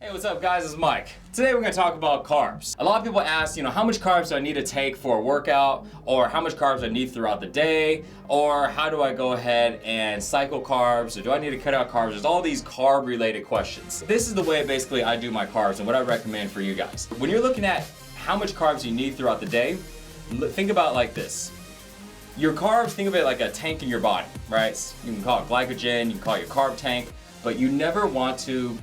Hey, what's up guys, it's Mike. Today we're gonna talk about carbs. A lot of people ask, how much carbs do I need to take for a workout? Or how much carbs do I need throughout the day? Or how do I go ahead and cycle carbs? Or do I need to cut out carbs? There's all these carb related questions. This is the way basically I do my carbs and what I recommend for you guys. When you're looking at how much carbs you need throughout the day, think about it like this. Your carbs, think of it like a tank in your body, right? You can call it glycogen, you can call it your carb tank, but you never want to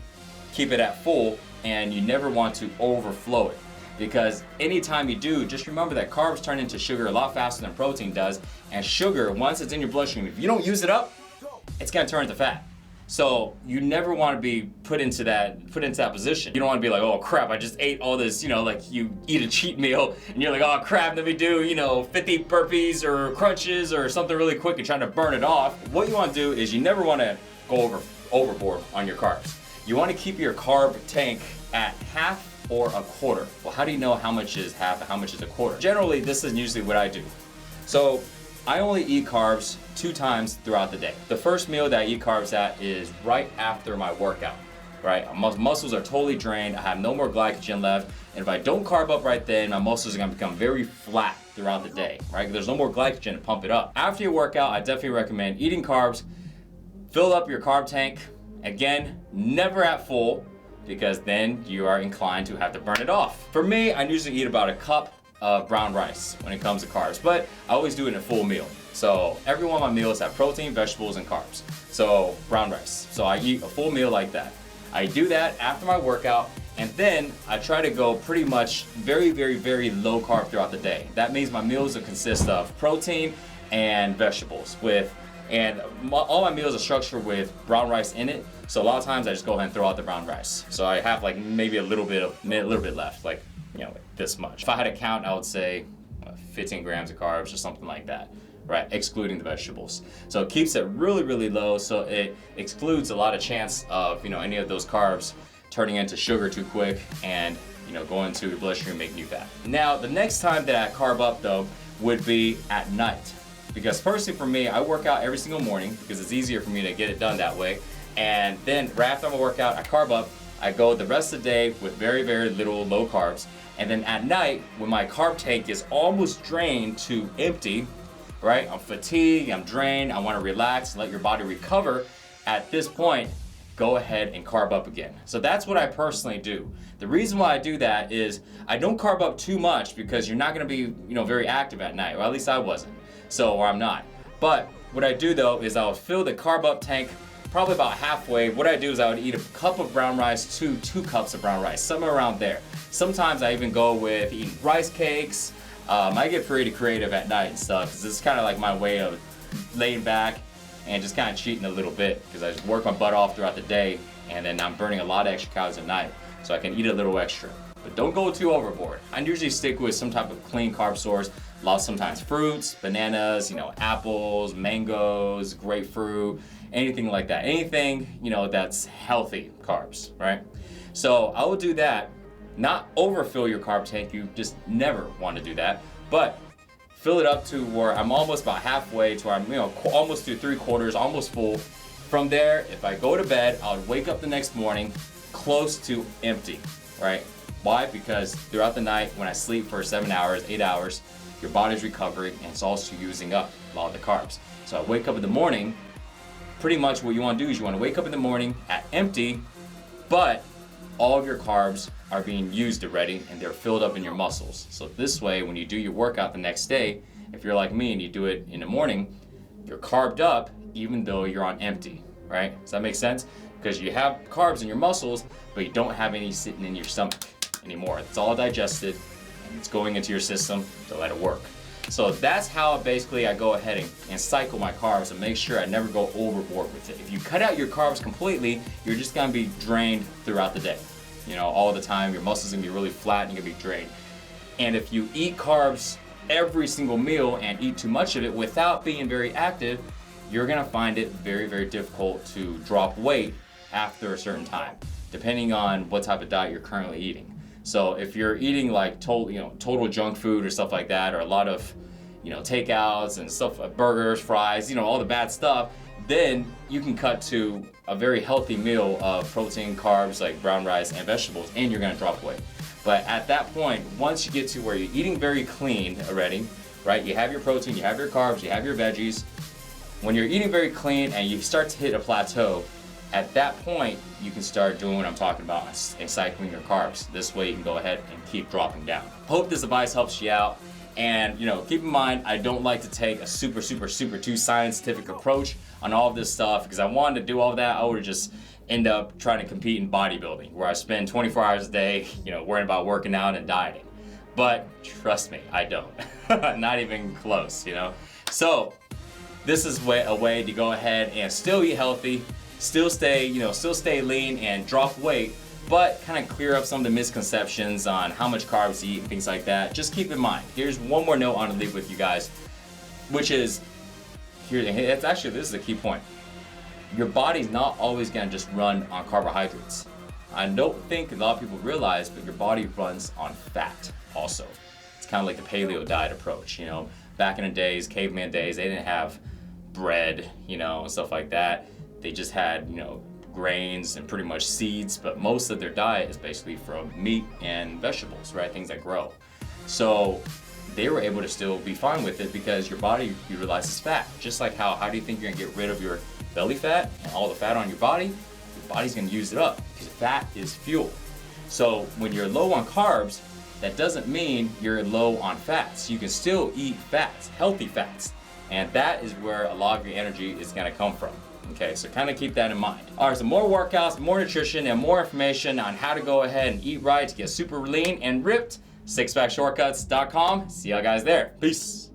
keep it at full and you never want to overflow it, because anytime you do, just remember that carbs turn into sugar a lot faster than protein does, and sugar, once it's in your bloodstream, if you don't use it up, it's gonna turn into fat. So you never want to be put into that position. You don't want to be like, oh crap, I just ate all this, like you eat a cheat meal and you're like, oh crap, let me do 50 burpees or crunches or something really quick and trying to burn it off. What you want to do is you never want to go overboard on your carbs. You want to keep your carb tank at half or a quarter. Well, how do you know how much is half and how much is a quarter? Generally, this is usually what I do. So I only eat carbs 2 times throughout the day. The first meal that I eat carbs at is right after my workout, right? My muscles are totally drained. I have no more glycogen left. And if I don't carb up right then, my muscles are gonna become very flat throughout the day, right? There's no more glycogen to pump it up. After your workout, I definitely recommend eating carbs. Fill up your carb tank. Again, never at full, because then you are inclined to have to burn it off. For me, I usually eat about a cup of brown rice when it comes to carbs, but I always do it in a full meal. So every one of my meals have protein, vegetables, and carbs. So brown rice. So I eat a full meal like that. I do that after my workout, and then I try to go pretty much very, very, very low carb throughout the day. That means my meals will consist of protein and vegetables and all my meals are structured with brown rice in it. So a lot of times I just go ahead and throw out the brown rice. So I have like maybe a little bit left, like this much. If I had to count, I would say 15 grams of carbs or something like that, right? Excluding the vegetables. So it keeps it really, really low. So it excludes a lot of chance of any of those carbs turning into sugar too quick and going to your bloodstream, making you fat. Now the next time that I carb up though would be at night. Because personally for me, I work out every single morning because it's easier for me to get it done that way. And then right after my workout, I carb up. I go the rest of the day with very, very little low carbs. And then at night, when my carb tank is almost drained to empty, right? I'm fatigued, I'm drained, I want to relax, let your body recover. At this point, go ahead and carb up again. So that's what I personally do. The reason why I do that is I don't carb up too much because you're not going to be, very active at night, or at least I wasn't. Or I'm not. But what I do though is I'll fill the carb up tank probably about halfway. What I do is I would eat a cup of brown rice to 2 cups of brown rice, somewhere around there. Sometimes I even go with eating rice cakes. I get pretty creative at night and stuff because it's kind of like my way of laying back and just kind of cheating a little bit because I just work my butt off throughout the day and then I'm burning a lot of extra calories at night, so I can eat a little extra. But don't go too overboard. I usually stick with some type of clean carb source. Sometimes fruits, bananas, apples, mangoes, grapefruit, anything like that. Anything, that's healthy carbs, right? So I will do that. Not overfill your carb tank. You just never want to do that. But fill it up to where I'm almost about halfway to where I'm, almost to 3/4, almost full. From there, if I go to bed, I would wake up the next morning close to empty, right? Why? Because throughout the night, when I sleep for 7 hours, 8 hours, your body's recovering and it's also using up a lot of the carbs. So I wake up in the morning, pretty much what you want to do is you want to wake up in the morning at empty, but all of your carbs are being used already and they're filled up in your muscles. So this way, when you do your workout the next day, if you're like me and you do it in the morning, you're carbed up even though you're on empty, right? Does that make sense? Because you have carbs in your muscles, but you don't have any sitting in your stomach anymore. It's all digested and it's going into your system to let it work. So that's how basically I go ahead and cycle my carbs and make sure I never go overboard with it. If you cut out your carbs completely, you're just gonna be drained throughout the day. All the time, your muscles are gonna be really flat and you're gonna be drained. And if you eat carbs every single meal and eat too much of it without being very active, you're gonna find it very, very difficult to drop weight after a certain time, depending on what type of diet you're currently eating. So if you're eating like total junk food or stuff like that, or a lot of takeouts and stuff, burgers, fries, all the bad stuff, then you can cut to a very healthy meal of protein, carbs like brown rice and vegetables, and you're gonna drop weight. But at that point, once you get to where you're eating very clean already, right? You have your protein, you have your carbs, you have your veggies. When you're eating very clean and you start to hit a plateau, at that point, you can start doing what I'm talking about and cycling your carbs. This way you can go ahead and keep dropping down. Hope this advice helps you out. And keep in mind, I don't like to take a super too scientific approach on all of this stuff, because I wanted to do all that, I would just end up trying to compete in bodybuilding, where I spend 24 hours a day, worrying about working out and dieting. But trust me, I don't. Not even close, So this is a way to go ahead and still eat healthy, still stay lean and drop weight, but kind of clear up some of the misconceptions on how much carbs to eat and things like that. Just keep in mind, here's one more note I want to leave with you guys, which is, this is a key point. Your body's not always gonna just run on carbohydrates. I don't think a lot of people realize, but your body runs on fat also. It's kind of like the paleo diet approach, Back in the days, caveman days, they didn't have bread, and stuff like that. They just had, grains and pretty much seeds, but most of their diet is basically from meat and vegetables, right? Things that grow. So they were able to still be fine with it because your body utilizes fat. Just like how do you think you're gonna get rid of your belly fat and all the fat on your body's gonna use it up, because fat is fuel. So when you're low on carbs, that doesn't mean you're low on fats. You can still eat fats, healthy fats, and that is where a lot of your energy is gonna come from. Okay, so kind of keep that in mind. All right, so more workouts, more nutrition, and more information on how to go ahead and eat right to get super lean and ripped. SixPackShortcuts.com. See y'all guys there. Peace.